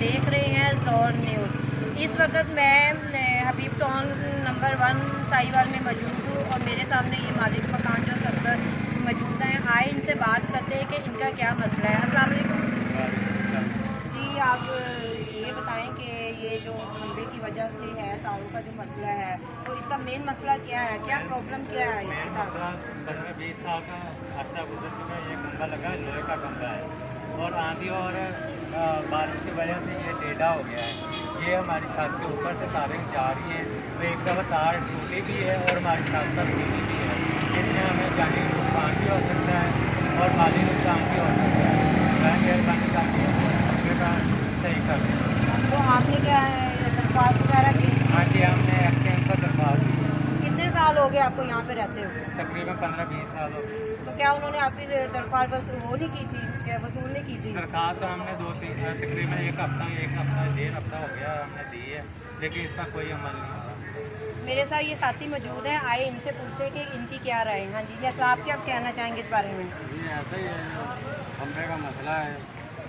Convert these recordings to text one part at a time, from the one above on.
देख रहे हैं ज़ोर न्यूज़। इस वक्त मैं हबीब टाउन नंबर 1 साहिवाल में मौजूद हूँ और मेरे सामने ये मालिक मकान जो सर मौजूद हैं। आए इनसे बात करते हैं कि इनका क्या मसला है। अस्सलाम वालेकुम जी, आप ये बताएं कि ये जो खंबे की वजह से है तारों का जो मसला है, तो इसका मेन मसला क्या है, क्या प्रॉब्लम क्या है इसके साथ? 15-20 साल का अर्सा गुजर चुका है। ये खंभा लगा है, लोहे का खंभा है और आंधी और बारिश की वजह से ये टेढ़ा हो गया है। ये हमारी छत के ऊपर से तारें जा रही हैं, तो एक दफ़ा तार टूटी भी है और हमारी छत पर टूटी भी है। इसमें हमें जानी नुकसान भी हो सकता है और माली नुकसान भी हो सकता है। मैं मेहरबानी करती हूँ खंभे का सही कर दें। तो आपने क्या दरख्वास्त वगैरह की? हाँ जी, हमने एक्सीडेंट का दरख्वास्त दी। कितने साल हो गए आपको यहाँ पे रहते हो? तकरीबन 15-20 साल हो गए। तो क्या उन्होंने आपकी दरख्वास्त वो नहीं की थी, क्या वसूल नहीं की थी? दरख्वास्त तो हमने 2-3 तकरीबन एक हफ्ता 1.5 हफ्ता हो गया हमने दी है, लेकिन इसका कोई अमल नहीं हुआ। मेरे साथ ये साथी मौजूद हैं, आए इनसे पूछे कि इनकी क्या राय है। हाँ जी, जैसा आप क्या कहना चाहेंगे इस बारे में? ये ऐसा ही है, खंबे का मसला है।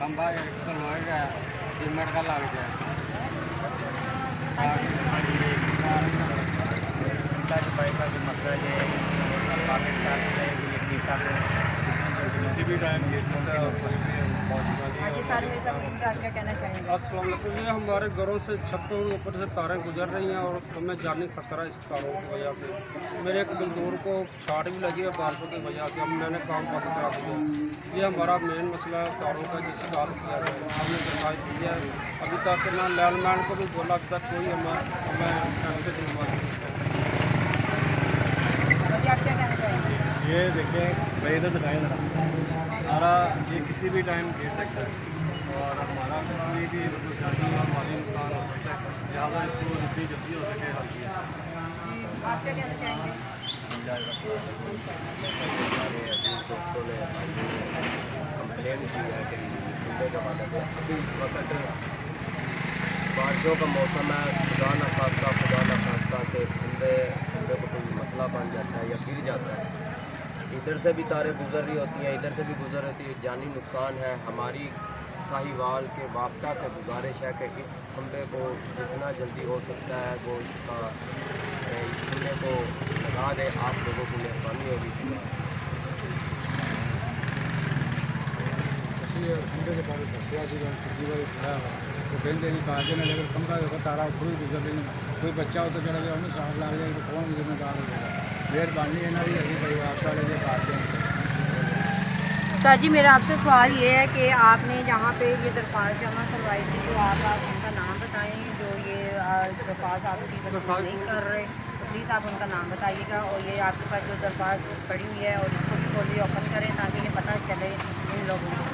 खंबा एक तो लोहे का है, सीमेंट का लग जाए। का जो मसला ये है पाकिस्तान किसी भी टाइम ये सकता हाँ जी सर, मेरे साथ आप क्या कहना चाहेंगे? अस्सलाम वालेकुम। ये हमारे घरों से छतों के ऊपर से तारें गुजर रही हैं और हमें जानी खतरा है इस तारों की वजह से। मेरे एक मजदूर को छाट भी लगी है बारिशों की वजह से। मैंने काम बंद करा दिया। ये हमारा मेन मसला है तारों का, जिससे हल किया जाए। हमने दरखास्त दी है, अभी तक ना लैंडमैन को भी बोला, अभी तक कोई हमें पैसे दिलवा नहीं। आप क्या कहना चाहेंगे? ये देखिए, मैं इधर दिखाएँ ज़रा, हमारा ये किसी भी टाइम गिर सकता है और हमारा कोई भी मतलब जानी और माली नुकसान हो सकता है। लिहाजा इसको जितनी जल्दी हो सके हल किया। आप क्या कहना चाहेंगे? हमारे अजीज दोस्तों ने कंप्लेन की है कि खंबे के वाले से अभी इस वक्त बारिशों का मौसम है, खुदा न खास्ता के खंबे को कोई मसला बन जाता है या गिर जाता है। इधर से भी तारें गुजर रही होती हैं, इधर से भी गुजर रही है, जानी नुकसान है। हमारी साहिवाल के वापता से गुजारिश है कि इस खंबे को जितना जल्दी हो सकता है वो इस खंबे को लगा दे। आप लोगों की मेहरबानी होगी। खंबे के पास दसिया तो कहते हैं कहा देने लगे खंबा होगा तारा उपर ही गुजर रही। कोई बच्चा हो तो चढ़ गया, उन्हें सांस लग जाएगी तो कौन जिम्मेदार हो जाएगा? मेहरबानी है ना जी, अभी भाई आपका लगे कहते हैं। सर जी, मेरा आपसे सवाल ये है कि आपने जहाँ पे ये दरख्वास्त जमा करवाई थी, तो आप उनका नाम बताएं जो ये दरख्वास्त आपकी वसूल नहीं कर रहे। तो प्लीज़ आप उनका नाम बताइएगा और ये आपके पास जो दरख्वास्त पड़ी हुई है और इसको भी खोलिए, ओपन करें ताकि ये पता चले इन लोगों को।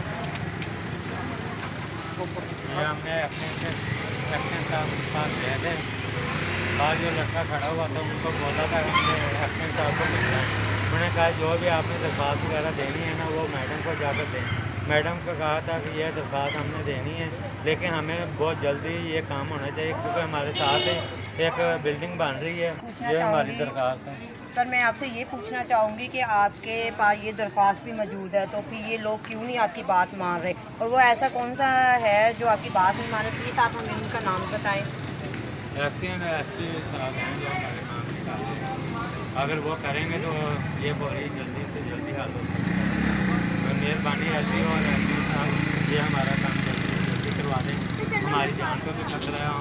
ये हमने अपने पास गए थे, बाहर जो लड़का खड़ा हुआ था उनको बोला था हमने अपने साहब को मिलना है। उन्होंने कहा जो भी आपने दरख्वास्त वगैरह देनी है ना वो मैडम को जाकर दें। मैडम को कहा था कि यह दरख्वास्त हमने देनी है, लेकिन हमें बहुत जल्दी ये काम होना चाहिए क्योंकि हमारे साथ एक बिल्डिंग बन रही है। ये हमारी दरख्वास्त है। सर, मैं आपसे ये पूछना चाहूँगी कि आपके पास ये दरख्वास्त भी मौजूद है, तो फिर ये लोग क्यों नहीं आपकी बात मान रहे, और वो ऐसा कौन सा है जो आपकी बात नहीं मान रहे? प्लीज़ आप हमें उनका नाम बताएं। एक्सीडेंट एसपी साहब हैं जो हमारे नाम निकाले हैं। अगर वो करेंगे तो ये बहुत जल्दी से जल्दी हल हो सकता है। तो मेहरबानी एसपी और एसपी साहब ये हमारा काम जल्दी से जल्दी करवा दें। हमारी जान को भी खतरा है,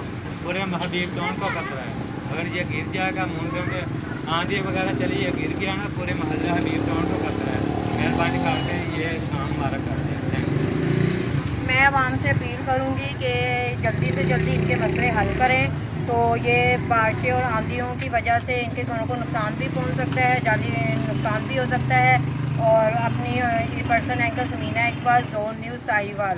पूरे हबीब टाउन को खतरा है। अगर ये गिर जाएगा मूंदों के आंधी वगैरह चली, ये गिर गया ना पूरे मोहल्ले हबीब टाउन को खतरा है। मेहरबानी करके ये काम हमारा कर दें। Thank you. मैं आवाम से अपील करूँगी कि जल्दी से जल्दी इनके मसले हल करें। तो ये बारिशें और आंधियों की वजह से इनके घरों को नुकसान भी पहुंच सकता है, जाली नुकसान भी हो सकता है। और अपनी person anchor Samina Iqbal, Zone News Sahiwal.